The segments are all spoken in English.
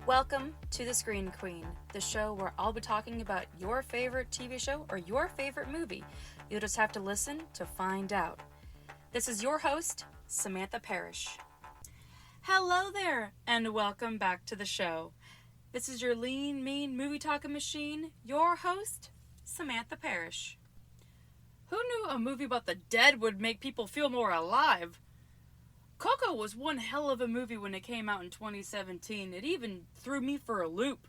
Welcome to The Screen Queen, the show where I'll be talking about your favorite TV show or your favorite movie. You'll just have to listen to find out. This is your host, Samantha Parrish. Hello there, and welcome back to the show. This is your lean, mean movie talking machine, your host, Samantha Parrish. Who knew a movie about the dead would make people feel more alive? Coco was one hell of a movie when it came out in 2017. It even threw me for a loop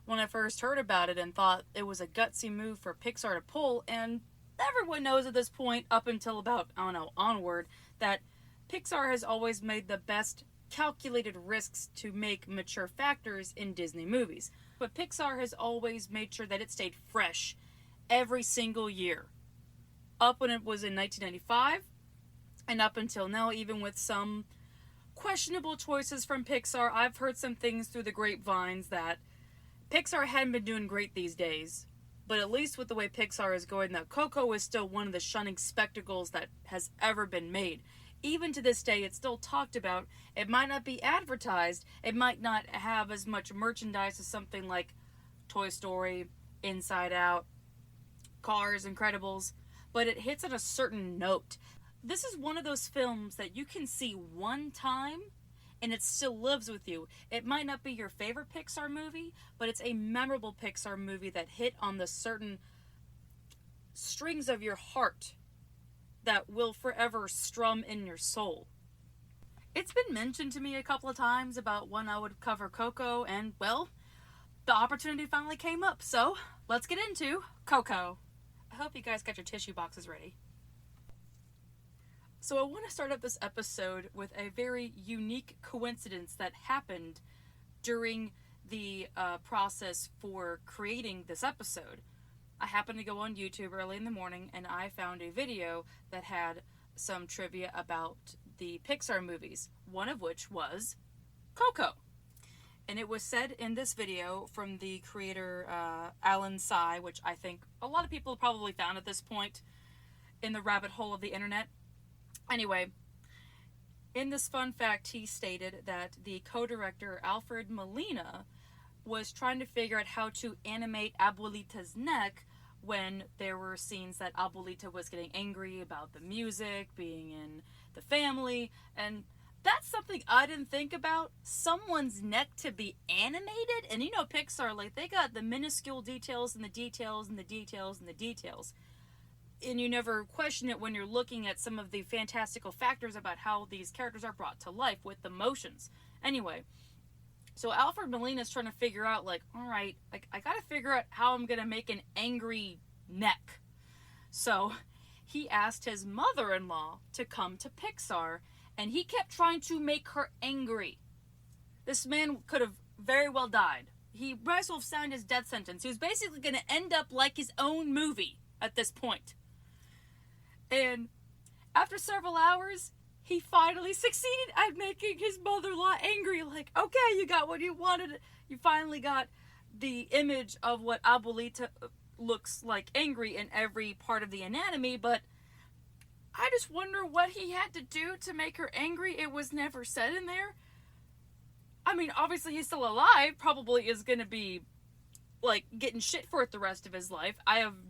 when I first heard about it and thought it was a gutsy move for Pixar to pull, and everyone knows at this point, up until about, onward, that Pixar has always made the best calculated risks to make mature factors in Disney movies. But Pixar has always made sure that it stayed fresh every single year. Up when it was in 1995, and up until now, even with some questionable choices from Pixar, I've heard some things through the grapevines that Pixar hadn't been doing great these days. But at least with the way Pixar is going, that Coco is still one of the shining spectacles that has ever been made. Even to this day, it's still talked about. It might not be advertised. It might not have as much merchandise as something like Toy Story, Inside Out, Cars, Incredibles. But it hits on a certain note. This is one of those films that you can see one time and it still lives with you. It might not be your favorite Pixar movie, but it's a memorable Pixar movie that hit on the certain strings of your heart that will forever strum in your soul. It's been mentioned to me a couple of times about when I would cover Coco, and well, the opportunity finally came up, so let's get into Coco. I hope you guys got your tissue boxes ready. So I want to start up this episode with a very unique coincidence that happened during the process for creating this episode. I happened to go on YouTube early in the morning and I found a video that had some trivia about the Pixar movies, one of which was Coco. And it was said in this video from the creator Alan Tsai, which I think a lot of people probably found at this point in the rabbit hole of the internet. Anyway, in this fun fact, he stated that the co-director Alfred Molina was trying to figure out how to animate Abuelita's neck when there were scenes that Abuelita was getting angry about the music, being in the family, and that's something I didn't think about. Someone's neck to be animated, and you know Pixar, like, they got the minuscule details and the details and the details and the details. And you never question it when you're looking at some of the fantastical factors about how these characters are brought to life with emotions. Anyway, so Alfred Molina is trying to figure out, like, alright, I gotta figure out how I'm gonna make an angry neck. So he asked his mother-in-law to come to Pixar, and he kept trying to make her angry. This man could have very well died. He might as well have signed his death sentence. He was basically gonna end up like his own movie at this point. And after several hours, he finally succeeded at making his mother-in-law angry. Like, okay, you got what you wanted. You finally got the image of what Abuelita looks like angry in every part of the anatomy, but I just wonder what he had to do to make her angry. It was never said in there. I mean, obviously he's still alive, probably is going to be like getting shit for it the rest of his life.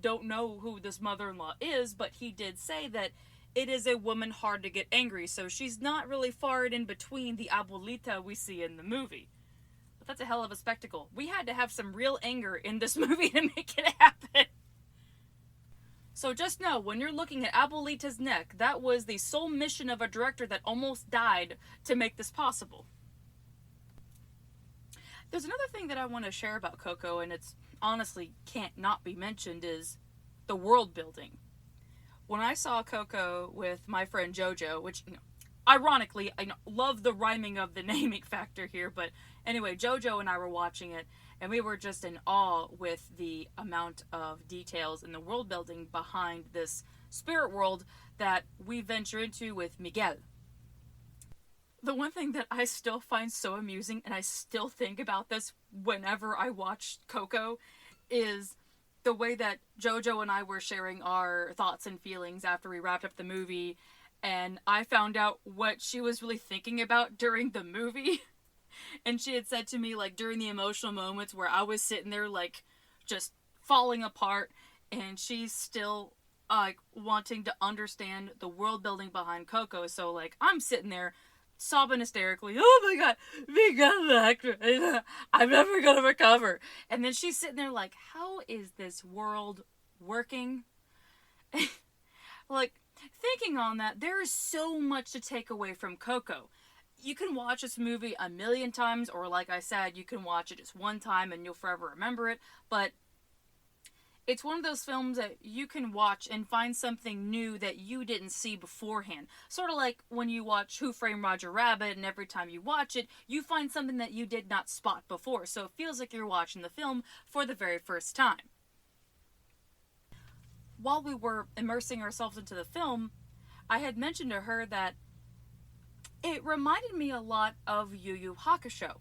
Don't know who this mother-in-law is, but he did say that it is a woman hard to get angry, so she's not really far in between the Abuelita we see in the movie. But that's a hell of a spectacle. We had to have some real anger in this movie to make it happen. So just know, when you're looking at Abuelita's neck, that was the sole mission of a director that almost died to make this possible. There's another thing that I want to share about Coco, and it's honestly can't not be mentioned, is the world building. When I saw Coco with my friend Jojo, which, ironically, I love the rhyming of the naming factor here, but anyway, Jojo and I were watching it, and we were just in awe with the amount of details in the world building behind this spirit world that we venture into with Miguel. The one thing that I still find so amusing, and I still think about this whenever I watch Coco, is the way that Jojo and I were sharing our thoughts and feelings after we wrapped up the movie, and I found out what she was really thinking about during the movie. And she had said to me, like, during the emotional moments where I was sitting there, like, just falling apart, and she's still, like, wanting to understand the world building behind Coco. So, like, I'm sitting there sobbing hysterically, oh my god, because the Hector, I'm never gonna recover. And then she's sitting there like, how is this world working? Like, thinking on that, there is so much to take away from Coco. You can watch this movie a million times, or like I said, you can watch it just one time and you'll forever remember it, but it's one of those films that you can watch and find something new that you didn't see beforehand. Sort of like when you watch Who Framed Roger Rabbit, and every time you watch it, you find something that you did not spot before, so it feels like you're watching the film for the very first time. While we were immersing ourselves into the film, I had mentioned to her that it reminded me a lot of Yu Yu Hakusho.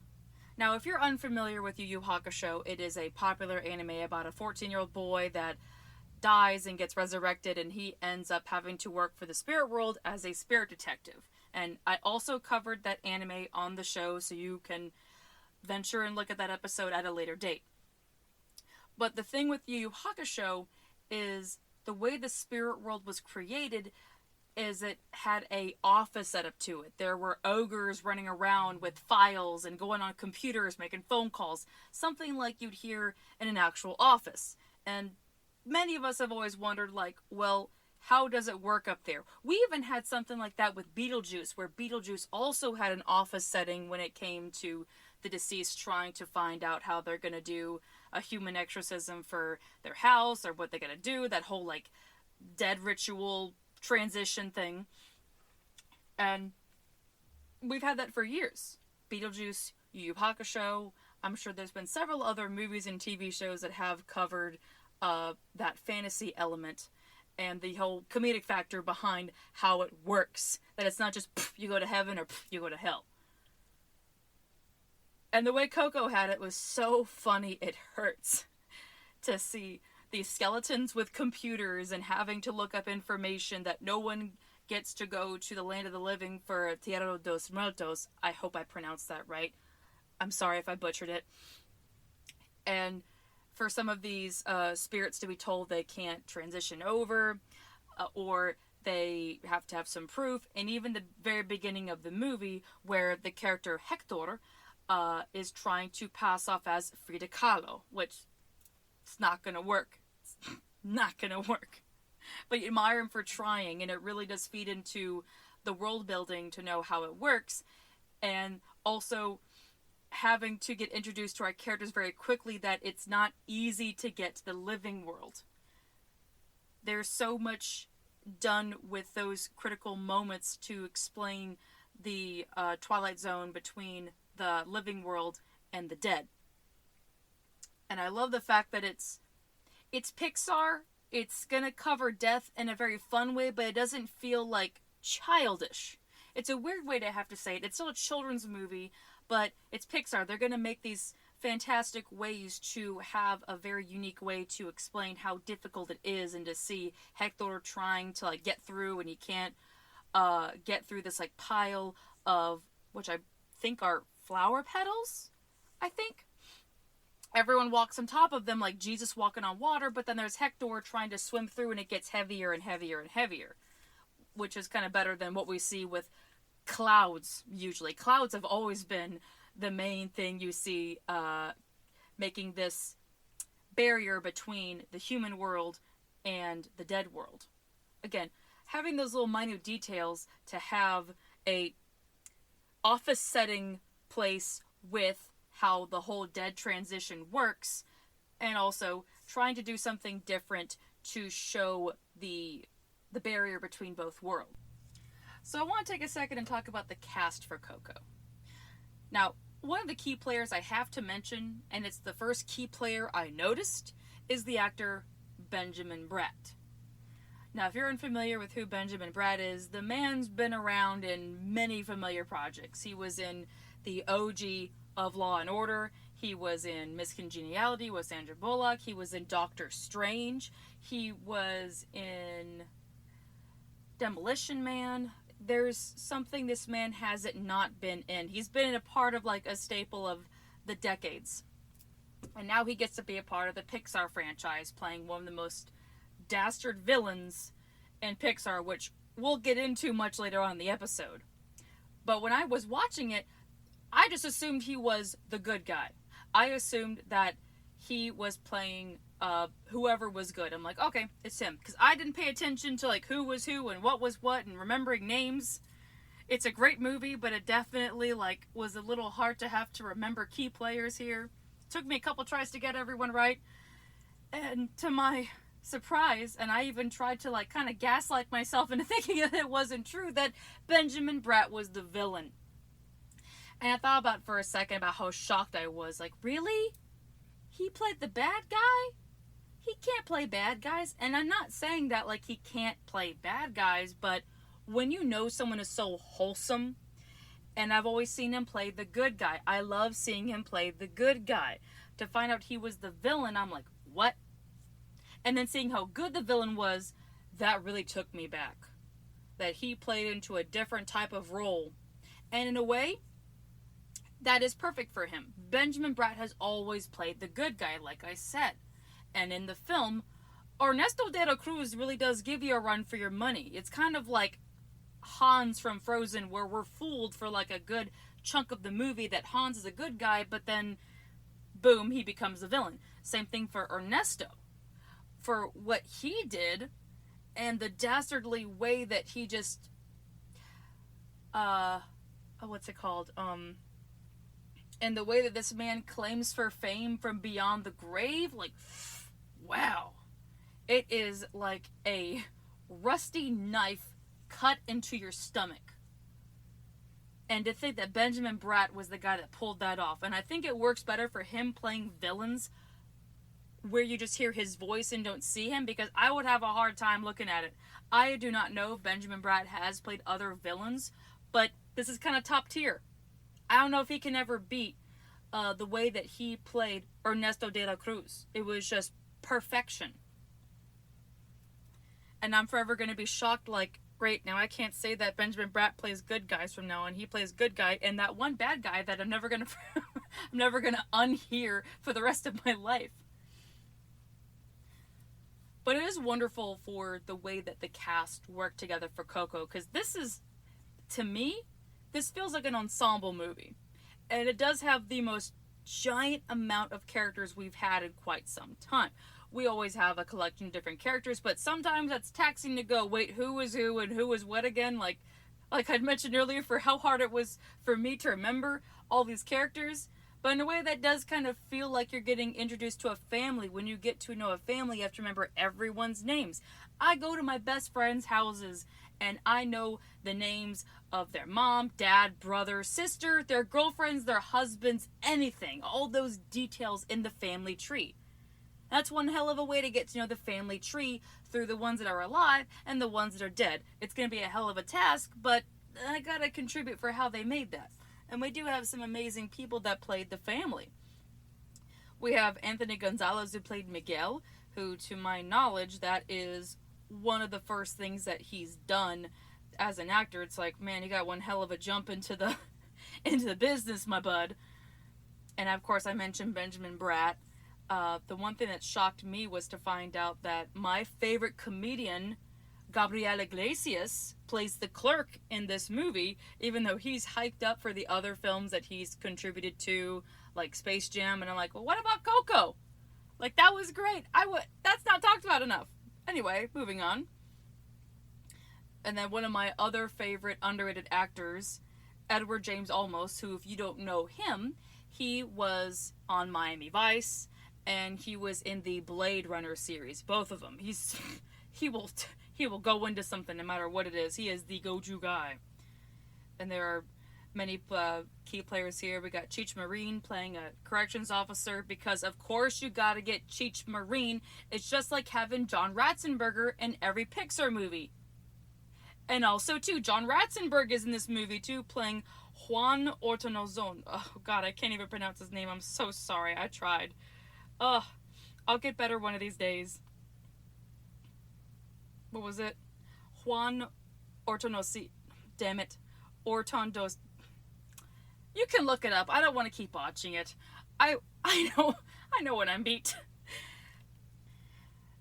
Now, if you're unfamiliar with Yu Yu Hakusho, it is a popular anime about a 14-year-old boy that dies and gets resurrected, and he ends up having to work for the spirit world as a spirit detective. And I also covered that anime on the show, so you can venture and look at that episode at a later date. But the thing with Yu Yu Hakusho is the way the spirit world was created is it had a office set up to it. There were ogres running around with files and going on computers, making phone calls. Something like you'd hear in an actual office. And many of us have always wondered, like, well, how does it work up there? We even had something like that with Beetlejuice, where Beetlejuice also had an office setting when it came to the deceased trying to find out how they're going to do a human exorcism for their house, or what they're going to do, that whole, like, dead ritual transition thing. And we've had that for years. Beetlejuice, Yu Yu Hakusho. I'm sure there's been several other movies and TV shows that have covered that fantasy element and the whole comedic factor behind how it works. That it's not just pff, you go to heaven or pff, you go to hell. And the way Coco had it was so funny it hurts to see these skeletons with computers and having to look up information that no one gets to go to the land of the living for Tierra dos Muertos. I hope I pronounced that right. I'm sorry if I butchered it. And for some of these spirits to be told they can't transition over, or they have to have some proof. And even the very beginning of the movie, where the character Hector is trying to pass off as Frida Kahlo, which it's not going to work. It's not going to work. But you admire him for trying, and it really does feed into the world building to know how it works. And also having to get introduced to our characters very quickly, that it's not easy to get to the living world. There's so much done with those critical moments to explain the twilight zone between the living world and the dead. And I love the fact that it's Pixar. It's gonna cover death in a very fun way, but it doesn't feel like childish. It's a weird way to have to say it. It's still a children's movie, but it's Pixar. They're gonna make these fantastic ways to have a very unique way to explain how difficult it is, and to see Hector trying to like get through, and he can't get through this like pile of, which I think are flower petals, I think. Everyone walks on top of them like Jesus walking on water, but then there's Hector trying to swim through, and it gets heavier and heavier and heavier, which is kind of better than what we see with clouds usually. Clouds have always been the main thing you see making this barrier between the human world and the dead world. Again, having those little minute details to have a office setting place with how the whole dead transition works, and also trying to do something different to show the barrier between both worlds. So I want to take a second and talk about the cast for Coco. Now, one of the key players I have to mention, and it's the first key player I noticed, is the actor Benjamin Bratt. Now, if you're unfamiliar with who Benjamin Bratt is, the man's been around in many familiar projects. He was in the OG of Law and Order. He was in Miss Congeniality with Sandra Bullock. He was in Doctor Strange. He was in Demolition Man. there's something this man hasn't not been in. He's been a part of like a staple of the decades. And now he gets to be a part of the Pixar franchise, playing one of the most dastard villains in Pixar, which we'll get into much later on in the episode. But when I was watching it, I just assumed he was the good guy. I assumed that he was playing whoever was good. I'm like, okay, it's him. Because I didn't pay attention to like who was who and what was what and remembering names. It's a great movie, but it definitely like was a little hard to have to remember key players here. It took me a couple tries to get everyone right. And to my surprise, and I even tried to like kind of gaslight myself into thinking that it wasn't true, that Benjamin Bratt was the villain. And I thought about for a second about how shocked I was. Like, really? He played the bad guy? He can't play bad guys. And I'm not saying that like he can't play bad guys, but when you know someone is so wholesome, and I've always seen him play the good guy. I love seeing him play the good guy. To find out he was the villain, I'm like, what? And then seeing how good the villain was, that really took me back. That he played into a different type of role. And in a way, that is perfect for him. Benjamin Bratt has always played the good guy, like I said. And in the film, Ernesto de la Cruz really does give you a run for your money. It's kind of like Hans from Frozen, where we're fooled for like a good chunk of the movie that Hans is a good guy, but then, boom, he becomes the villain. Same thing for Ernesto. For what he did, and the dastardly way that he just, what's it called? And the way that this man claims for fame from beyond the grave, like, wow. It is like a rusty knife cut into your stomach. And to think that Benjamin Bratt was the guy that pulled that off. And I think it works better for him playing villains where you just hear his voice and don't see him, because I would have a hard time looking at it. I do not know if Benjamin Bratt has played other villains, but this is kind of top tier. I don't know if he can ever beat the way that he played Ernesto de la Cruz. It was just perfection. And I'm forever going to be shocked, like, great, now I can't say that Benjamin Bratt plays good guys from now on. He plays good guy, and that one bad guy that I'm never going to unhear for the rest of my life. But it is wonderful for the way that the cast worked together for Coco, because this is, to me, this feels like an ensemble movie. And it does have the most giant amount of characters we've had in quite some time. We always have a collection of different characters, but sometimes that's taxing to go, wait, who was who and who was what again? Like I'd mentioned earlier, for how hard it was for me to remember all these characters. But in a way, that does kind of feel like you're getting introduced to a family. When you get to know a family, you have to remember everyone's names. I go to my best friends' houses, and I know the names of their mom, dad, brother, sister, their girlfriends, their husbands, anything. All those details in the family tree. That's one hell of a way to get to know the family tree, through the ones that are alive and the ones that are dead. It's going to be a hell of a task, but I gotta contribute for how they made that. And we do have some amazing people that played the family. We have Anthony Gonzalez, who played Miguel, who, to my knowledge, that is one of the first things that he's done as an actor. It's like, man, you got one hell of a jump into the business, my bud. And of course, I mentioned Benjamin Bratt. The one thing that shocked me was to find out that my favorite comedian, Gabriel Iglesias, plays the clerk in this movie, even though he's hyped up for the other films that he's contributed to, like Space Jam. And I'm like, well, what about Coco? Like, that was great. That's not talked about enough. Anyway, moving on. And then one of my other favorite underrated actors, Edward James Olmos, who, if you don't know him, he was on Miami Vice, and he was in the Blade Runner series, both of them. He will go into something no matter what it is. He is the go-to guy. And there are many key players here. We got Cheech Marin playing a corrections officer, because of course you gotta get Cheech Marin. It's just like having John Ratzenberger in every Pixar movie. And also too, John Ratzenberger is in this movie too, playing Juan Ortonozon. Oh god, I can't even pronounce his name. I'm so sorry. I tried. Ugh. I'll get better one of these days. What was it? Juan Ortonosi. damn it. Ortondo's. You can look it up. I don't want to keep watching it. I know when I'm beat.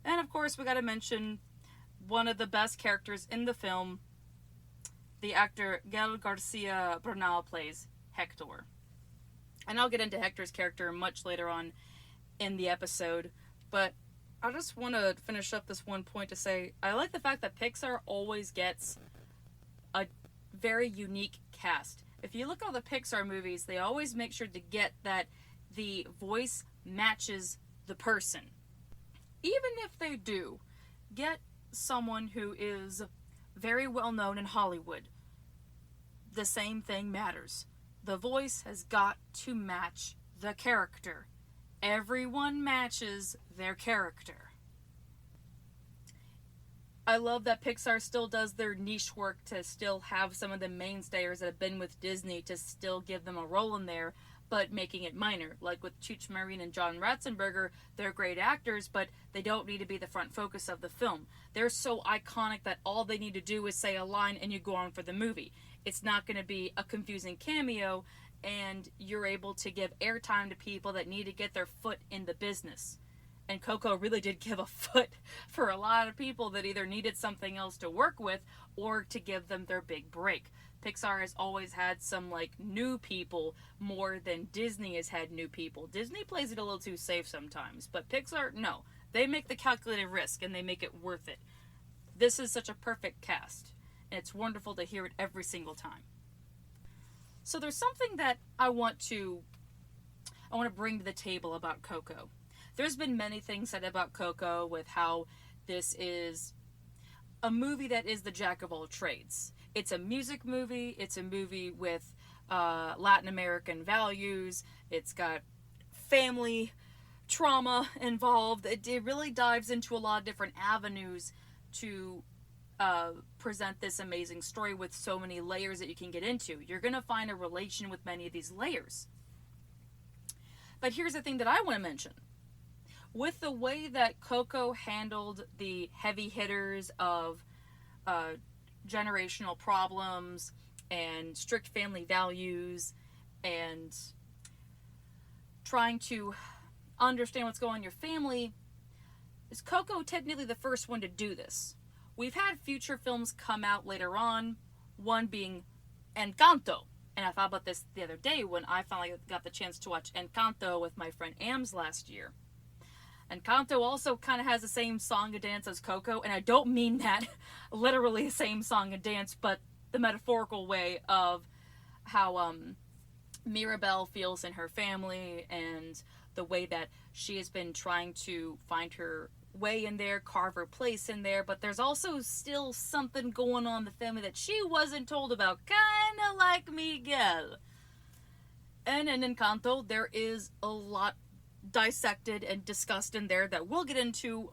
And of course, we gotta mention one of the best characters in the film. The actor Gael Garcia Bernal plays Hector. And I'll get into Hector's character much later on in the episode. But I just want to finish up this one point to say, I like the fact that Pixar always gets a very unique cast. If you look at all the Pixar movies, they always make sure to get that the voice matches the person. Even if they do get someone who is very well known in Hollywood, the same thing matters. The voice has got to match the character. Everyone matches their character. I love that Pixar still does their niche work to still have some of the mainstays that have been with Disney to still give them a role in there, but making it minor. Like with Cheech Marin and John Ratzenberger, they're great actors, but they don't need to be the front focus of the film. They're so iconic that all they need to do is say a line and you go on for the movie. It's not going to be a confusing cameo, and you're able to give airtime to people that need to get their foot in the business. And Coco really did give a foot for a lot of people that either needed something else to work with or to give them their big break. Pixar has always had some new people more than Disney has had new people. Disney plays it a little too safe sometimes, but Pixar, no. They make the calculated risk and they make it worth it. This is such a perfect cast, and it's wonderful to hear it every single time. So there's something that I want to bring to the table about Coco. There's been many things said about Coco with how this is a movie that is the jack of all trades. It's a music movie. It's a movie with Latin American values. It's got family trauma involved. It really dives into a lot of different avenues to present this amazing story with so many layers that you can get into. You're going to find a relation with many of these layers. But here's the thing that I want to mention. With the way that Coco handled the heavy hitters of generational problems and strict family values and trying to understand what's going on in your family, is Coco technically the first one to do this? We've had future films come out later on, one being Encanto. And I thought about this the other day when I finally got the chance to watch Encanto with my friend Ams last year. Encanto also kind of has the same song and dance as Coco, and I don't mean that literally the same song and dance, but the metaphorical way of how Mirabel feels in her family and the way that she has been trying to find her way in there, carve her place in there, but there's also still something going on in the family that she wasn't told about, kind of like Miguel. And in Encanto, there is a lot dissected and discussed in there that we'll get into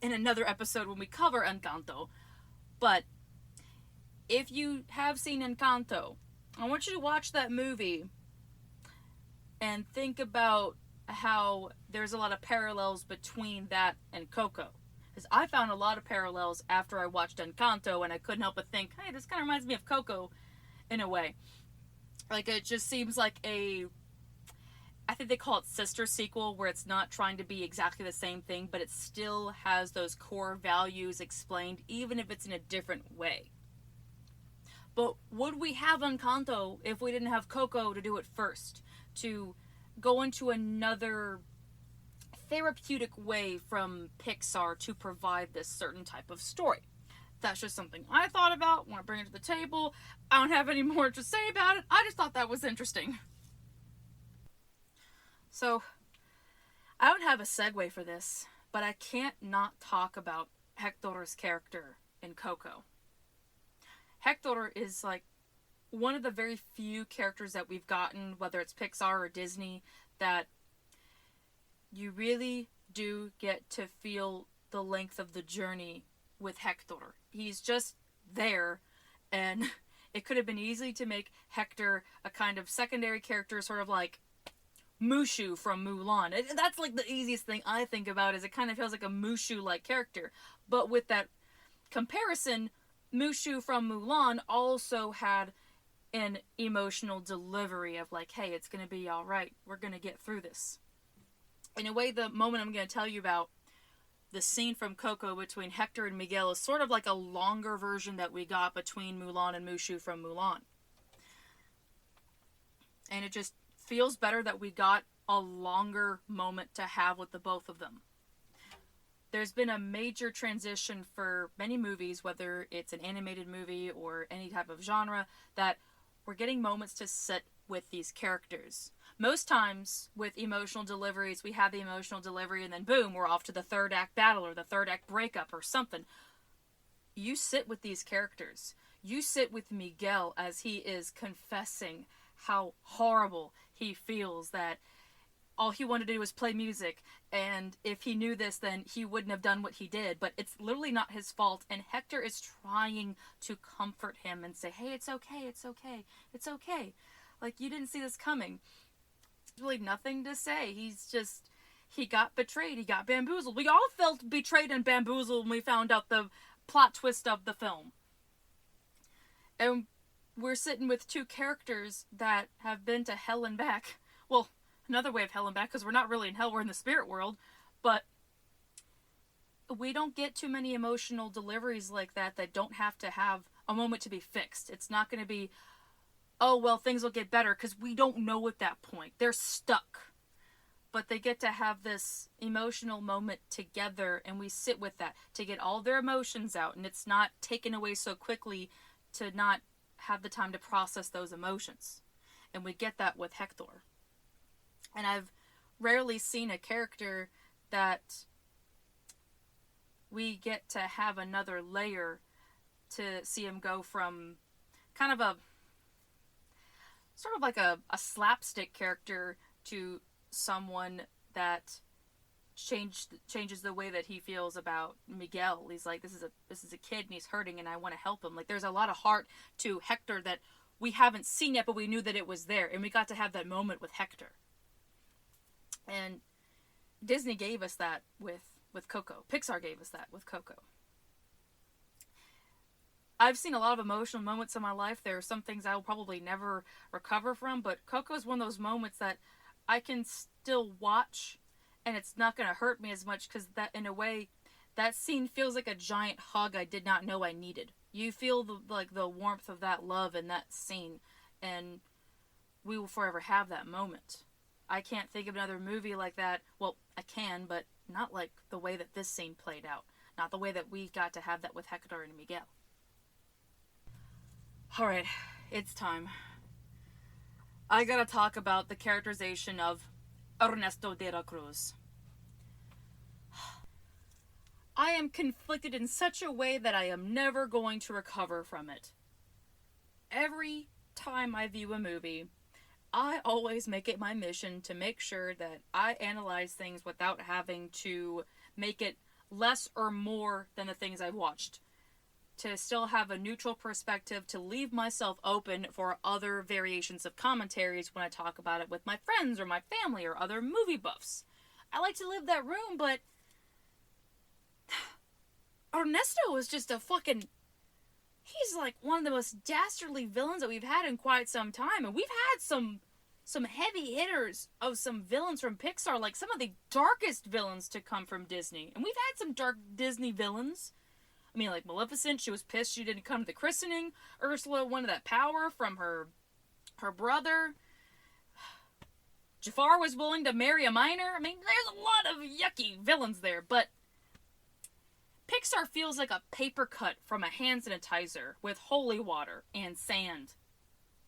in another episode when we cover Encanto. But if you have seen Encanto, I want you to watch that movie and think about how there's a lot of parallels between that and Coco. Because I found a lot of parallels after I watched Encanto, and I couldn't help but think, hey, this kind of reminds me of Coco in a way. It just seems like I think they call it sister sequel, where it's not trying to be exactly the same thing, but it still has those core values explained, even if it's in a different way. But would we have Encanto if we didn't have Coco to do it first? To go into another therapeutic way from Pixar to provide this certain type of story. That's just something I thought about, want to bring it to the table. I don't have any more to say about it. I just thought that was interesting. So, I don't have a segue for this, but I can't not talk about Hector's character in Coco. Hector is one of the very few characters that we've gotten, whether it's Pixar or Disney, that you really do get to feel the length of the journey with Hector. He's just there, and it could have been easy to make Hector a kind of secondary character, sort of like Mushu from Mulan. That's the easiest thing I think about, is it kind of feels like a Mushu-like character. But with that comparison, Mushu from Mulan also had an emotional delivery of like, hey, it's going to be all right. We're going to get through this. In a way, the moment I'm going to tell you about, the scene from Coco between Hector and Miguel, is sort of like a longer version that we got between Mulan and Mushu from Mulan. And it just feels better that we got a longer moment to have with the both of them. There's been a major transition for many movies, whether it's an animated movie or any type of genre, that we're getting moments to sit with these characters. Most times with emotional deliveries, we have the emotional delivery and then boom, we're off to the third act battle or the third act breakup or something. You sit with these characters. You sit with Miguel as he is confessing how horrible he feels, that all he wanted to do was play music, and if he knew this, then he wouldn't have done what he did, but it's literally not his fault, and Hector is trying to comfort him and say, hey, it's okay, it's okay, it's okay. Like, you didn't see this coming. There's really nothing to say. He got betrayed, he got bamboozled. We all felt betrayed and bamboozled when we found out the plot twist of the film. And we're sitting with two characters that have been to hell and back. Well, another way of hell and back, because we're not really in hell, we're in the spirit world, but we don't get too many emotional deliveries like that don't have to have a moment to be fixed. It's not going to be, oh, well, things will get better, because we don't know at that point. They're stuck. But they get to have this emotional moment together, and we sit with that to get all their emotions out, and it's not taken away so quickly to not have the time to process those emotions. And we get that with Hector. And I've rarely seen a character that we get to have another layer to see him go from kind of a sort of like a slapstick character to someone that changes the way that he feels about Miguel. He's like, this is a kid and he's hurting and I want to help him. Like, there's a lot of heart to Hector that we haven't seen yet, but we knew that it was there, and we got to have that moment with Hector. And Disney gave us that with Coco. Pixar gave us that with Coco. I've seen a lot of emotional moments in my life. There are some things I will probably never recover from, but Coco is one of those moments that I can still watch, and it's not going to hurt me as much, because that, in a way, that scene feels like a giant hug I did not know I needed. You feel the warmth of that love in that scene, and we will forever have that moment. I can't think of another movie like that. Well, I can, but not like the way that this scene played out. Not the way that we got to have that with Hector and Miguel. Alright, it's time. I gotta talk about the characterization of Ernesto de la Cruz. I am conflicted in such a way that I am never going to recover from it. Every time I view a movie, I always make it my mission to make sure that I analyze things without having to make it less or more than the things I've watched. To still have a neutral perspective, to leave myself open for other variations of commentaries when I talk about it with my friends or my family or other movie buffs. I like to live that room, but Ernesto is just a fucking... He's like one of the most dastardly villains that we've had in quite some time. And we've had some heavy hitters of some villains from Pixar, like some of the darkest villains to come from Disney. And we've had some dark Disney villains. I mean, like Maleficent, she was pissed she didn't come to the christening. Ursula wanted that power from her brother. Jafar was willing to marry a minor. I mean, there's a lot of yucky villains there, but Pixar feels like a paper cut from a hand sanitizer with holy water and sand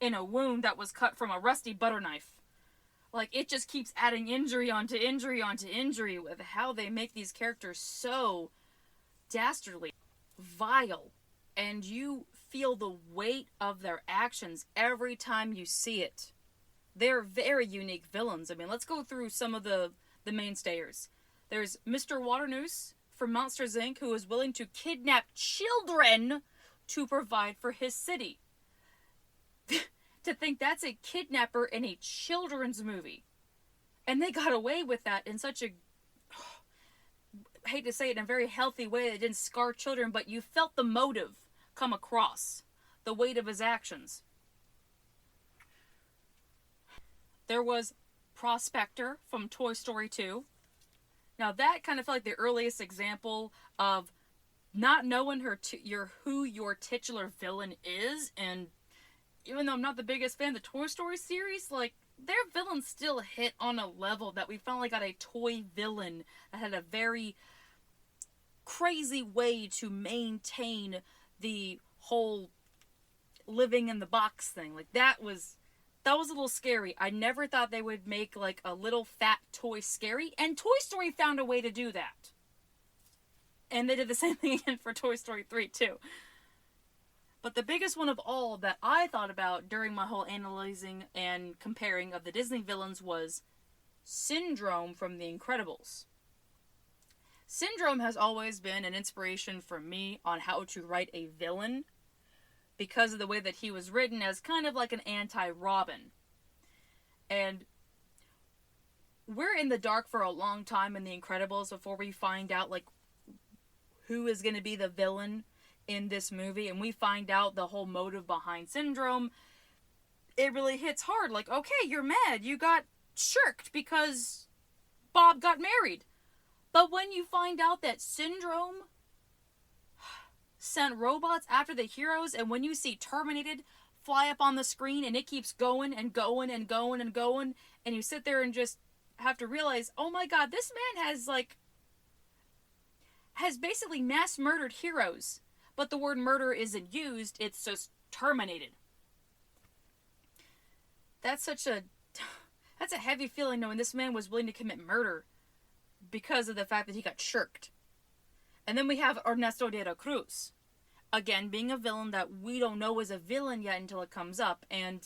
in a wound that was cut from a rusty butter knife. Like, it just keeps adding injury onto injury onto injury with how they make these characters so dastardly, vile, and you feel the weight of their actions every time you see it. They're very unique villains. I mean, let's go through some of the mainstayers. There's Mr. Waternoose from Monsters, Inc., who is willing to kidnap children to provide for his city. To think that's a kidnapper in a children's movie. And they got away with that in such a... I hate to say it, in a very healthy way that didn't scar children, but you felt the motive come across, the weight of his actions. There was Prospector from Toy Story 2. Now that kind of felt like the earliest example of not knowing who your titular villain is, and even though I'm not the biggest fan of the Toy Story series, like, their villains still hit on a level that we finally got a toy villain that had a very crazy way to maintain the whole living in the box thing. Like, that was a little scary. I never thought they would make, like, a little fat toy scary, and Toy Story found a way to do that. And they did the same thing again for Toy Story 3, too. But the biggest one of all that I thought about during my whole analyzing and comparing of the Disney villains was Syndrome from The Incredibles. Syndrome has always been an inspiration for me on how to write a villain because of the way that he was written as kind of like an anti-Robin. And we're in the dark for a long time in The Incredibles before we find out, like, who is going to be the villain in this movie, and we find out the whole motive behind Syndrome. It really hits hard. Like, okay, you're mad. You got shirked because Bob got married. But when you find out that Syndrome sent robots after the heroes, and when you see Terminated fly up on the screen and it keeps going and going and going and going, and you sit there and just have to realize, oh my god, this man has basically mass murdered heroes. But the word murder isn't used, it's just terminated. That's a heavy feeling knowing this man was willing to commit murder because of the fact that he got shirked. And then we have Ernesto de la Cruz. Again, being a villain that we don't know is a villain yet until it comes up. And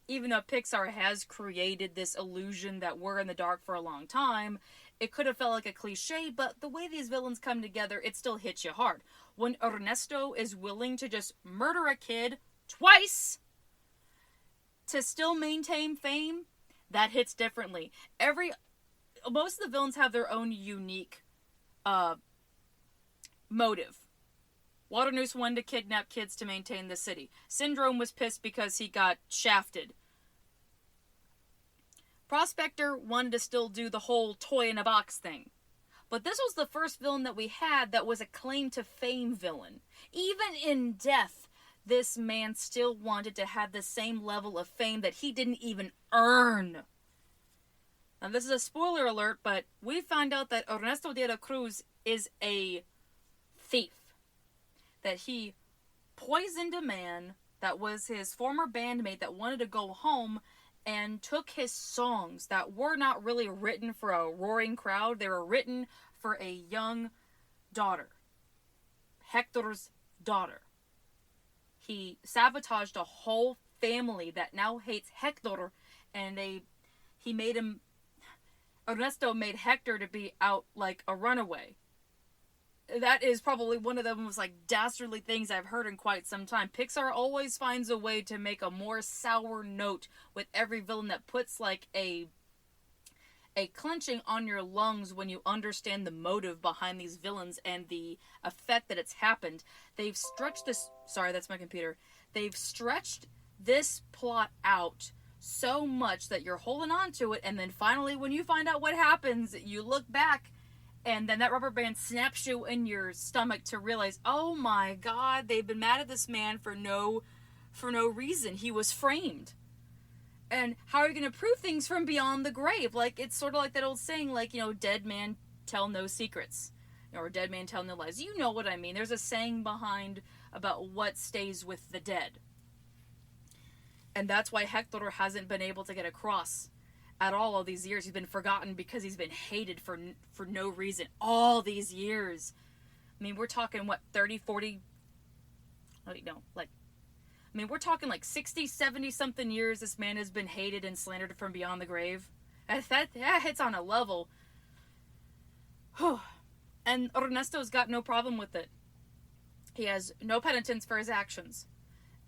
even though Pixar has created this illusion that we're in the dark for a long time, it could have felt like a cliche, but the way these villains come together, it still hits you hard. When Ernesto is willing to just murder a kid twice to still maintain fame, that hits differently. Most of the villains have their own unique motive. Waternoose wanted to kidnap kids to maintain the city. Syndrome was pissed because he got shafted. Prospector wanted to still do the whole toy in a box thing. But this was the first villain that we had that was a claim to fame villain. Even in death, this man still wanted to have the same level of fame that he didn't even earn. Now, this is a spoiler alert, but we find out that Ernesto de la Cruz is a thief. That he poisoned a man that was his former bandmate that wanted to go home and took his songs that were not really written for a roaring crowd. They were written for a young daughter. Hector's daughter. He sabotaged a whole family that now hates Hector, and Ernesto made Hector to be out like a runaway. That is probably one of the most dastardly things I've heard in quite some time. Pixar always finds a way to make a more sour note with every villain that puts a clenching on your lungs when you understand the motive behind these villains and the effect that it's happened. They've stretched this... Sorry, that's my computer. They've stretched this plot out so much that you're holding on to it, and then finally when you find out what happens, you look back and then that rubber band snaps you in your stomach to realize, oh my god, they've been mad at this man for no reason. He was framed. And how are you going to prove things from beyond the grave? It's sort of like that old saying, dead man tell no secrets. Or dead man tell no lies. You know what I mean. There's a saying behind about what stays with the dead. And that's why Hector hasn't been able to get across at all these years. He's been forgotten because he's been hated for no reason all these years. I mean, we're talking, 30, 40... we're talking 60, 70 something years this man has been hated and slandered from beyond the grave. That hits on a level. And Ernesto's got no problem with it. He has no penitence for his actions.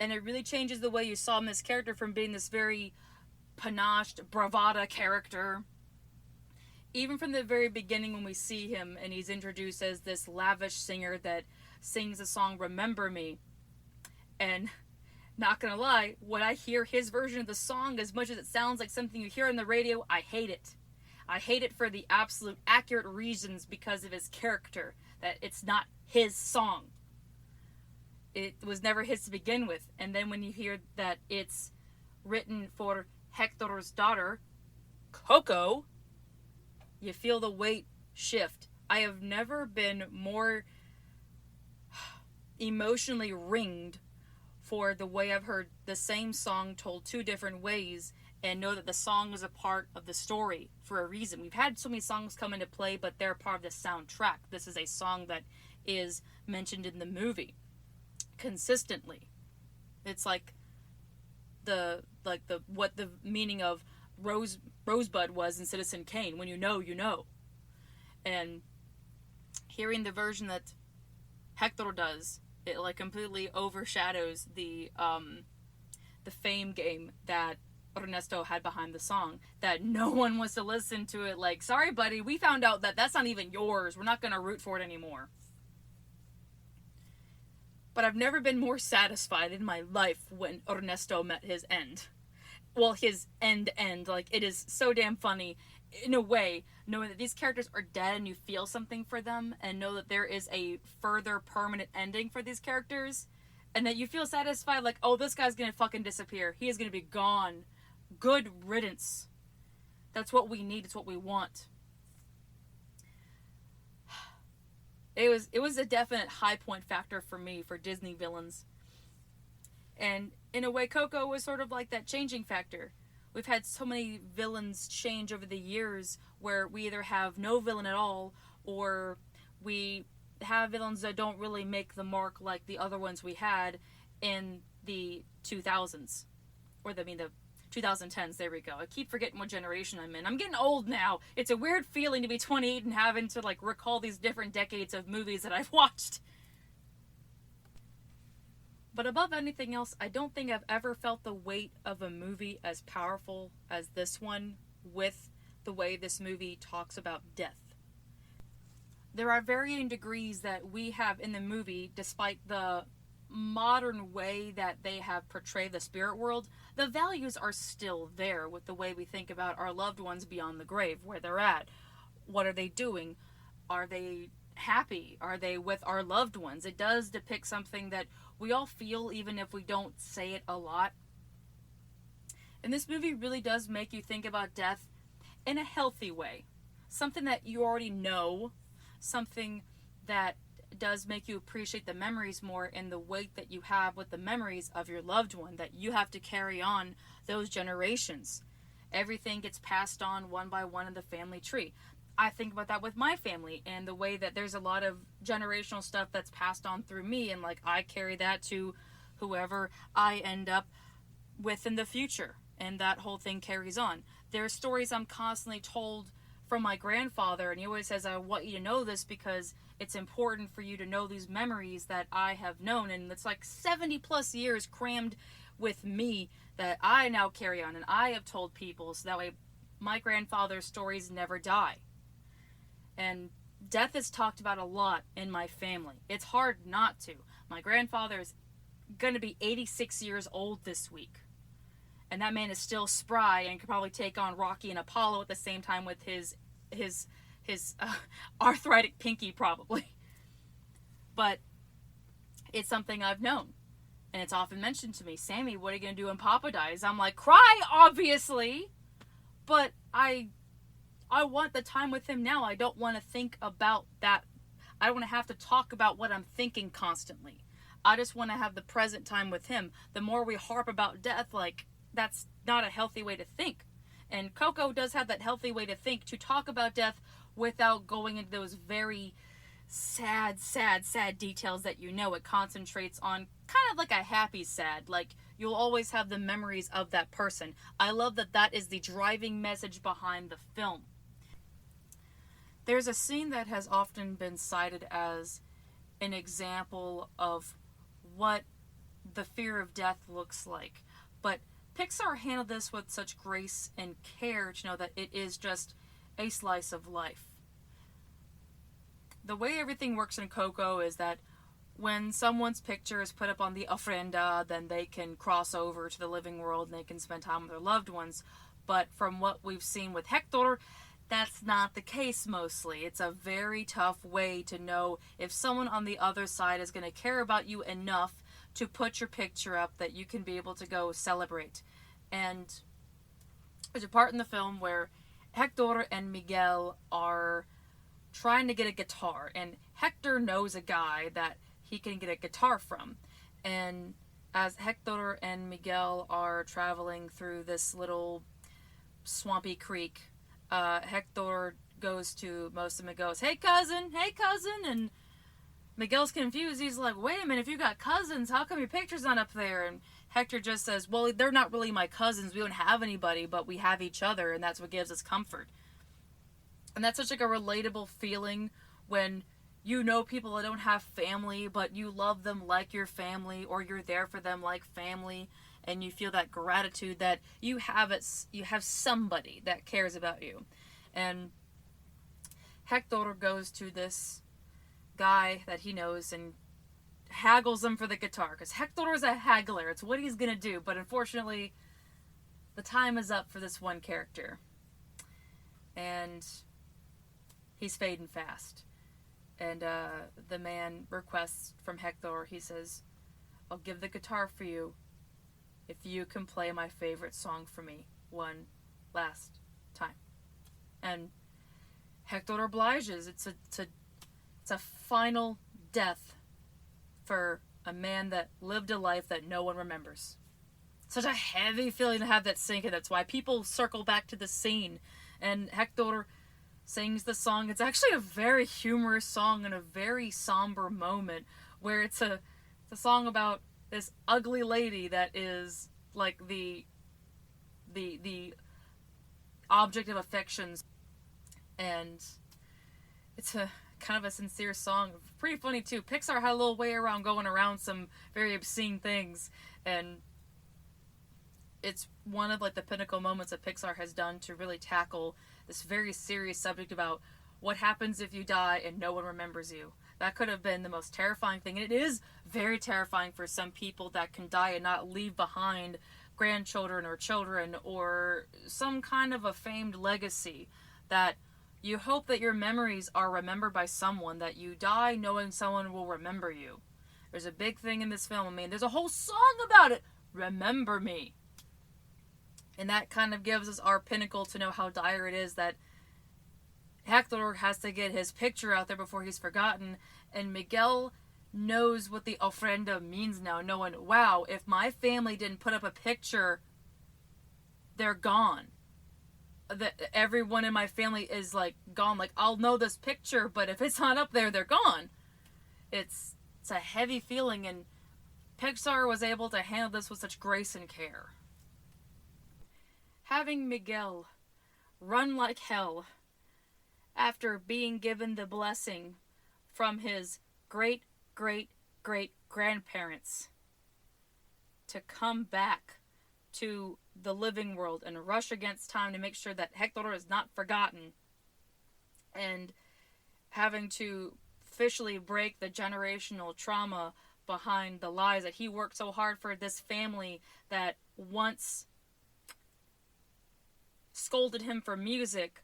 And it really changes the way you saw him, this character, from being this very panached, bravada character. Even from the very beginning when we see him and he's introduced as this lavish singer that sings the song Remember Me. And not gonna lie, when I hear his version of the song, as much as it sounds like something you hear on the radio, I hate it. I hate it for the absolute accurate reasons because of his character, that it's not his song. It was never his to begin with. And then when you hear that it's written for Hector's daughter, Coco, you feel the weight shift. I have never been more emotionally ringed for the way I've heard the same song told two different ways and know that the song is a part of the story for a reason. We've had so many songs come into play, but they're part of the soundtrack. This is a song that is mentioned in the movie consistently. It's like what the meaning of Rosebud was in Citizen Kane. When you know, you know. And hearing the version that Hector does, it like completely overshadows the fame game that Ernesto had behind the song, that no one wants to listen to it. Like, sorry buddy, we found out that that's not even yours, we're not gonna root for it anymore. But I've never been more satisfied in my life when Ernesto met his end. Well, his end. Like, it is so damn funny, in a way, knowing that these characters are dead and you feel something for them, and know that there is a further permanent ending for these characters, and that you feel satisfied, like, oh, this guy's gonna fucking disappear. He is gonna be gone. Good riddance. That's what we need. It's what we want. It was a definite high point factor for me for Disney villains. And in a way, Coco was sort of like that changing factor. We've had so many villains change over the years where we either have no villain at all, or we have villains that don't really make the mark like the other ones we had in the 2000s. Or the 2010s, there we go. I keep forgetting what generation I'm in. I'm getting old now. It's a weird feeling to be 28 and having to like recall these different decades of movies that I've watched. But above anything else, I don't think I've ever felt the weight of a movie as powerful as this one, with the way this movie talks about death. There are varying degrees that we have in the movie, despite the modern way that they have portrayed the spirit world. The values are still there with the way we think about our loved ones beyond the grave, where they're at, what are they doing, are they happy, are they with our loved ones. It does depict something that we all feel, even if we don't say it a lot. And this movie really does make you think about death in a healthy way, something that you already know, something that does make you appreciate the memories more, and the weight that you have with the memories of your loved one, that you have to carry on those generations. Everything gets passed on one by one in the family tree. I think about that with my family, and the way that there's a lot of generational stuff that's passed on through me, and like I carry that to whoever I end up with in the future, and that whole thing carries on. There are stories I'm constantly told from my grandfather, and he always says, I want you to know this because it's important for you to know these memories that I have known. And it's like 70 plus years crammed with me that I now carry on and I have told people, so that way my grandfather's stories never die. And death is talked about a lot in my family. It's hard not to. My grandfather is going to be 86 years old this week. And that man is still spry and could probably take on Rocky and Apollo at the same time with his arthritic pinky, probably. But it's something I've known. And it's often mentioned to me, Sammy, what are you going to do when Papa dies? I'm like, cry, obviously. But I want the time with him now. I don't want to think about that. I don't want to have to talk about what I'm thinking constantly. I just want to have the present time with him. The more we harp about death, like, that's not a healthy way to think. And Coco does have that healthy way to think, to talk about death without going into those very sad details that you know. It concentrates on kind of like a happy sad, like you'll always have the memories of that person. I love that that is the driving message behind the film. There's a scene that has often been cited as an example of what the fear of death looks like, but Pixar handled this with such grace and care to know that it is just a slice of life. The way everything works in Coco is that when someone's picture is put up on the ofrenda, then they can cross over to the living world and they can spend time with their loved ones. But from what we've seen with Hector, that's not the case mostly. It's a very tough way to know if someone on the other side is going to care about you enough to put your picture up that you can be able to go celebrate. And there's a part in the film where Hector and Miguel are trying to get a guitar, and Hector knows a guy that he can get a guitar from. And as Hector and Miguel are traveling through this little swampy creek, Hector goes to most of them and goes, hey cousin, and Miguel's confused. He's like, wait a minute, if you got cousins, how come your picture's not up there? And Hector just says, well, they're not really my cousins, we don't have anybody, but we have each other, and that's what gives us comfort. And that's such like a relatable feeling when you know people that don't have family, but you love them like your family, or you're there for them like family, and you feel that gratitude that you have somebody that cares about you. And Hector goes to this guy that he knows and haggles him for the guitar, because Hector is a haggler. It's what he's gonna do. But unfortunately, the time is up for this one character, and he's fading fast. And the man requests from Hector, he says, I'll give the guitar for you if you can play my favorite song for me one last time. And Hector obliges. It's a final death for a man that lived a life that no one remembers. Such a heavy feeling to have that sink, and that's why people circle back to the scene. And Hector sings the song. It's actually a very humorous song and a very somber moment, where it's a song about this ugly lady that is like the object of affections, and it's a kind of a sincere song. Pretty funny too. Pixar had a little way around going around some very obscene things, and it's one of like the pinnacle moments that Pixar has done to really tackle this very serious subject about what happens if you die and no one remembers you. That could have been the most terrifying thing, and it is very terrifying for some people that can die and not leave behind grandchildren or children or some kind of a famed legacy, that you hope that your memories are remembered by someone, that you die knowing someone will remember you. There's a big thing in this film. I mean, there's a whole song about it. Remember me. And that kind of gives us our pinnacle to know how dire it is that Hector has to get his picture out there before he's forgotten. And Miguel knows what the ofrenda means now, knowing, wow, if my family didn't put up a picture, they're gone. Everyone in my family is like gone. Like, I'll know this picture, but if it's not up there, they're gone. It's a heavy feeling, and Pixar was able to handle this with such grace and care. Having Miguel run like hell after being given the blessing from his great grandparents to come back to the living world and rush against time to make sure that Hector is not forgotten, and having to officially break the generational trauma behind the lies that he worked so hard for this family that once scolded him for music,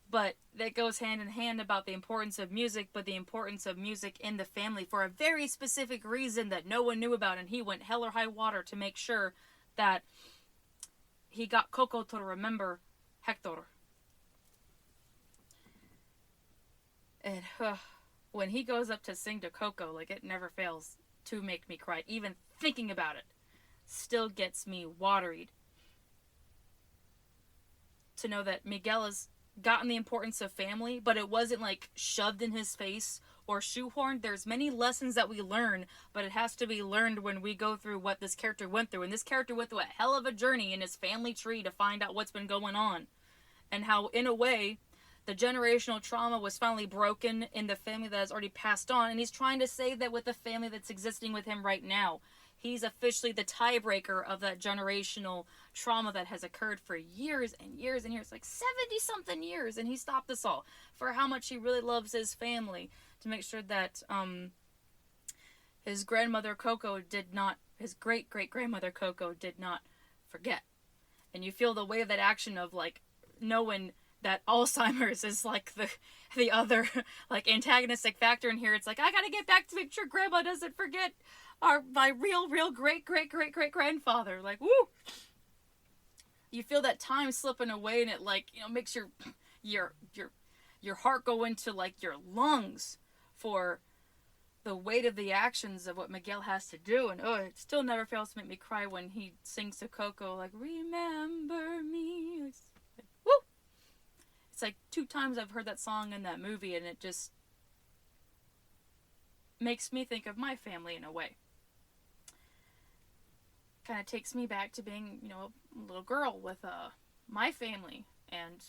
but that goes hand in hand about the importance of music, but the importance of music in the family for a very specific reason that no one knew about, and he went hell or high water to make sure that he got Coco to remember Hector. And when he goes up to sing to Coco, like, it never fails to make me cry. Even thinking about it still gets me watery. To know that Miguel has gotten the importance of family, but it wasn't like shoved in his face or shoehorned. There's many lessons that we learn, but it has to be learned when we go through what this character went through. And this character went through a hell of a journey in his family tree to find out what's been going on. And how, in a way, the generational trauma was finally broken in the family that has already passed on. And he's trying to say that with the family that's existing with him right now. He's officially the tiebreaker of that generational trauma that has occurred for years and years and years, like 70-something years, and he stopped us all for how much he really loves his family, to make sure that his grandmother Coco did not, his great-great-grandmother Coco did not forget. And you feel the weight of that action of, like, knowing that Alzheimer's is, like, the other, like, antagonistic factor in here. It's like, I gotta get back to make sure Grandma doesn't forget my real great-great-great-great-grandfather. Like, woo! You feel that time slipping away, and it, like, you know, makes your heart go into, like, your lungs for the weight of the actions of what Miguel has to do. And it still never fails to make me cry when he sings to Coco, like, remember me. It's like, woo! It's like 2 times I've heard that song in that movie, and it just makes me think of my family in a way. Kind of takes me back to being, you know, a little girl with my family, and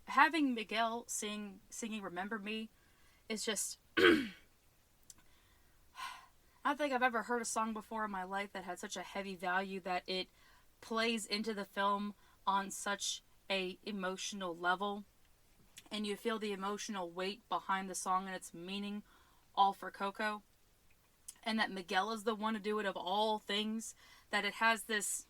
having Miguel singing Remember Me is just I don't think I've ever heard a song before in my life that had such a heavy value, that it plays into the film on such a emotional level, and you feel the emotional weight behind the song and its meaning, all for Coco, and that Miguel is the one to do it of all things, that it has this,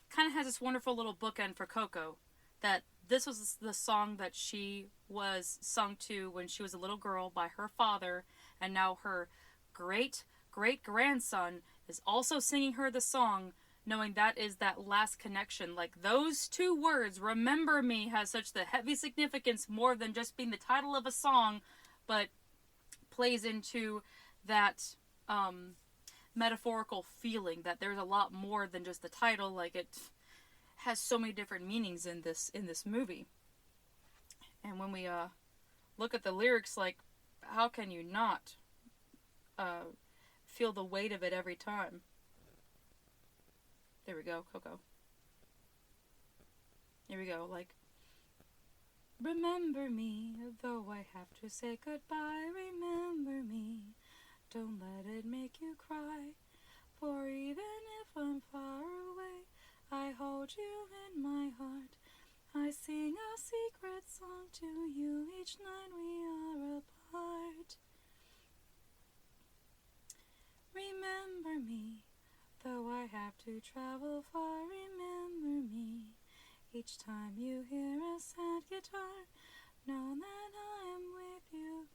kind of has this wonderful little bookend for Coco, that this was the song that she was sung to when she was a little girl by her father, and now her great-great-grandson is also singing her the song, knowing that is that last connection. Like, those 2 words, remember me, has such the heavy significance, more than just being the title of a song, but plays into that metaphorical feeling that there's a lot more than just the title. Like, it has so many different meanings in this movie. And when we look at the lyrics, like, how can you not feel the weight of it every time? There we go, Coco. Here we go, like, remember me, though I have to say goodbye. Remember me, don't let it make you cry. For even if I'm far away, I hold you in my heart. I sing a secret song to you each night we are apart. Remember me, though I have to travel far. Remember me, each time you hear a sad guitar. Know that I am with you,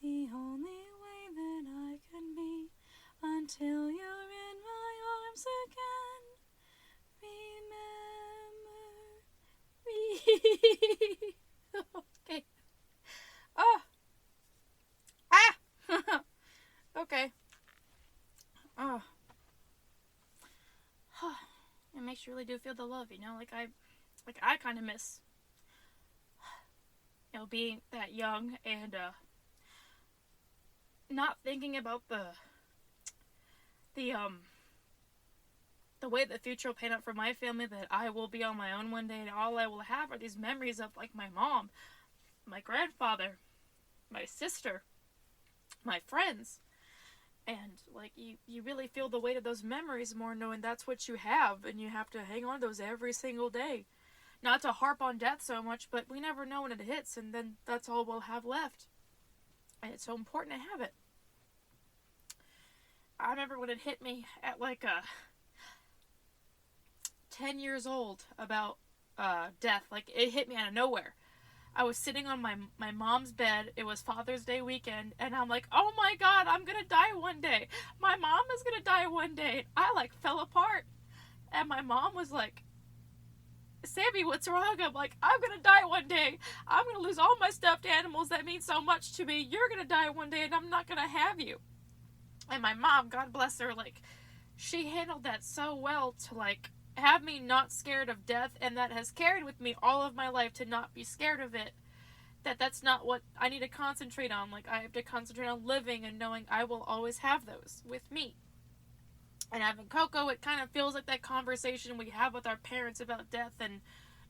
the only way that I can be, until you're in my arms again. Remember me. Okay. Oh. Ah. Okay. Oh. It makes you really do feel the love, you know? Like I kind of miss, you know, being that young and not thinking about the way the future will pan out for my family, that I will be on my own one day, and all I will have are these memories of, like, my mom, my grandfather, my sister, my friends. And, like, you really feel the weight of those memories more, knowing that's what you have, and you have to hang on to those every single day. Not to harp on death so much, but we never know when it hits, and then that's all we'll have left. And it's so important to have it. I remember when it hit me at, like, 10 years old, about death. Like, it hit me out of nowhere. I was sitting on my mom's bed. It was Father's Day weekend, and I'm like, oh my God, I'm gonna die one day. My mom is gonna die one day. And I, like, fell apart. And my mom was like, Sammy, what's wrong? I'm like, I'm gonna die one day. I'm gonna lose all my stuffed animals that mean so much to me. You're gonna die one day, and I'm not gonna have you. And my mom, God bless her, like, she handled that so well to, like, have me not scared of death, and that has carried with me all of my life, to not be scared of it. That's not what I need to concentrate on. Like, I have to concentrate on living and knowing I will always have those with me. And having Coco, it kind of feels like that conversation we have with our parents about death, and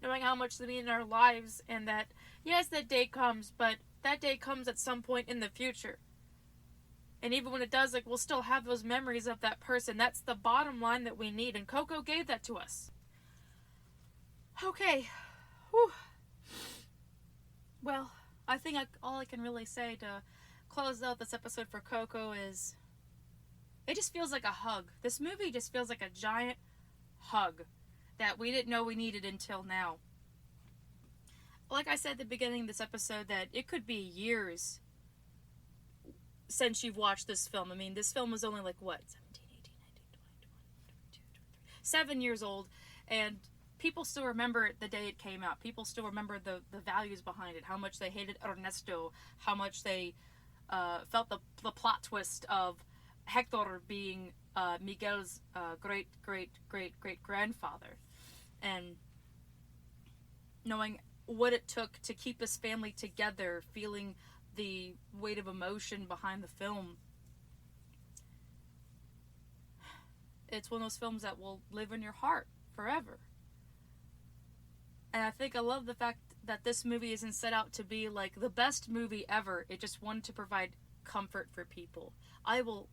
knowing how much they mean in our lives, and that, yes, that day comes, but that day comes at some point in the future. And even when it does, like, we'll still have those memories of that person. That's the bottom line that we need, and Coco gave that to us. Okay. Whew. Well, I think all I can really say to close out this episode for Coco is It just feels like a hug. This movie just feels like a giant hug that we didn't know we needed until now. Like I said at the beginning of this episode, that it could be years since you've watched this film. I mean, this film was only like, what, 17, 18, 19, 20, 21, 22, 23, 7 years old, and people still remember the day it came out. People still remember the values behind it, how much they hated Ernesto, how much they felt the plot twist of Hector being Miguel's great-great-great-great-grandfather, and knowing what it took to keep his family together, feeling the weight of emotion behind the film. It's one of those films that will live in your heart forever. And I think I love the fact that this movie isn't set out to be like the best movie ever. It just wanted to provide comfort for people. I will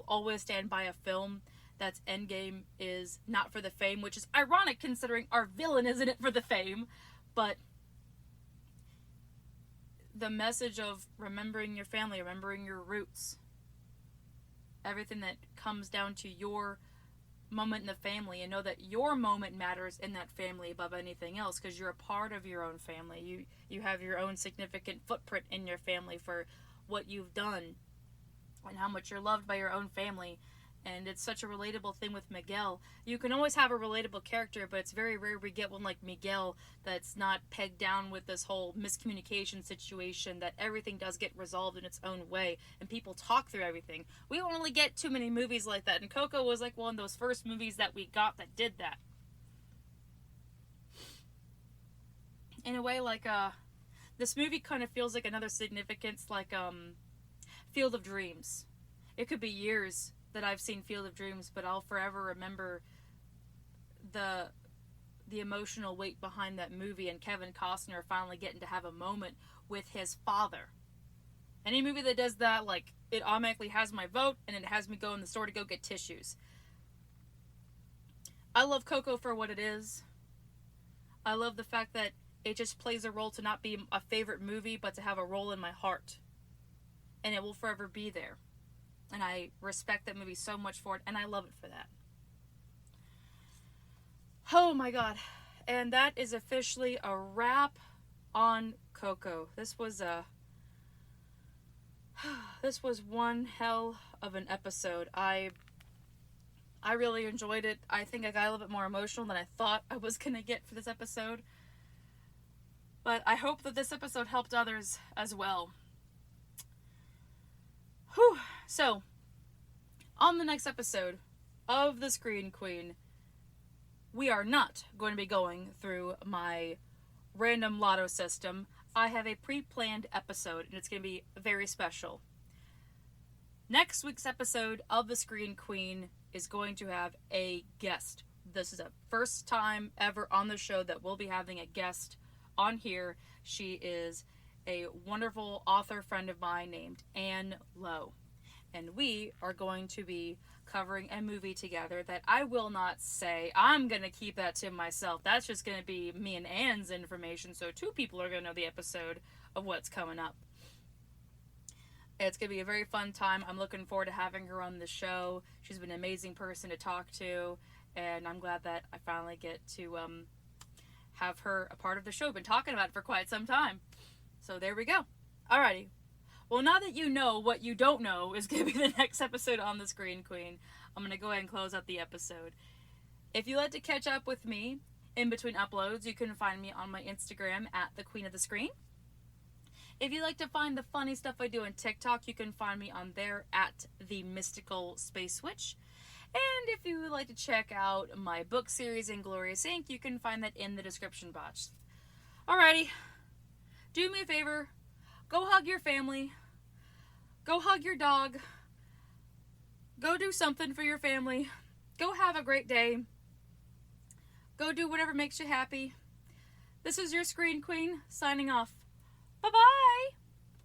always stand by a film that's endgame is not for the fame, which is ironic considering our villain isn't it for the fame. But the message of remembering your family, remembering your roots, everything that comes down to your moment in the family, and know that your moment matters in that family above anything else, because you're a part of your own family. You have your own significant footprint in your family for what you've done and how much you're loved by your own family. And it's such a relatable thing with Miguel. You can always have a relatable character, but it's very rare we get one like Miguel that's not pegged down with this whole miscommunication situation, that everything does get resolved in its own way and people talk through everything. We don't really get too many movies like that, and Coco was like one of those first movies that we got that did that. In a way, like this movie kind of feels like another significance, like Field of Dreams. It could be years that I've seen Field of Dreams, but I'll forever remember the emotional weight behind that movie, and Kevin Costner finally getting to have a moment with his father. Any movie that does that, like, it automatically has my vote, and it has me go in the store to go get tissues. I love Coco for what it is. I love the fact that it just plays a role to not be a favorite movie, but to have a role in my heart. And it will forever be there. And I respect that movie so much for it, and I love it for that. Oh my god. And that is officially a wrap on Coco. This was one hell of an episode. I really enjoyed it. I think I got a little bit more emotional than I thought I was going to get for this episode. But I hope that this episode helped others as well. Whew. So, on the next episode of The Screen Queen, we are not going to be going through my random lotto system. I have a pre-planned episode, and it's going to be very special. Next week's episode of The Screen Queen is going to have a guest. This is a first time ever on the show that we'll be having a guest on here. She is a wonderful author friend of mine named Anne Lowe. And we are going to be covering a movie together that I will not say. I'm going to keep that to myself. That's just going to be me and Anne's information, so two people are going to know the episode of what's coming up. It's going to be a very fun time. I'm looking forward to having her on the show. She's been an amazing person to talk to, and I'm glad that I finally get to have her a part of the show. I've been talking about it for quite some time. So there we go. Alrighty. Well, now that you know what you don't know is going to be the next episode on The Screen Queen, I'm going to go ahead and close out the episode. If you'd like to catch up with me in between uploads, you can find me on my Instagram at The Queen of the Screen. If you'd like to find the funny stuff I do on TikTok, you can find me on there at The Mystical Space Switch. And if you would like to check out my book series, Inglorious Inc., you can find that in the description box. Alrighty. Do me a favor. Go hug your family. Go hug your dog. Go do something for your family. Go have a great day. Go do whatever makes you happy. This is your Screen Queen, signing off. Bye-bye!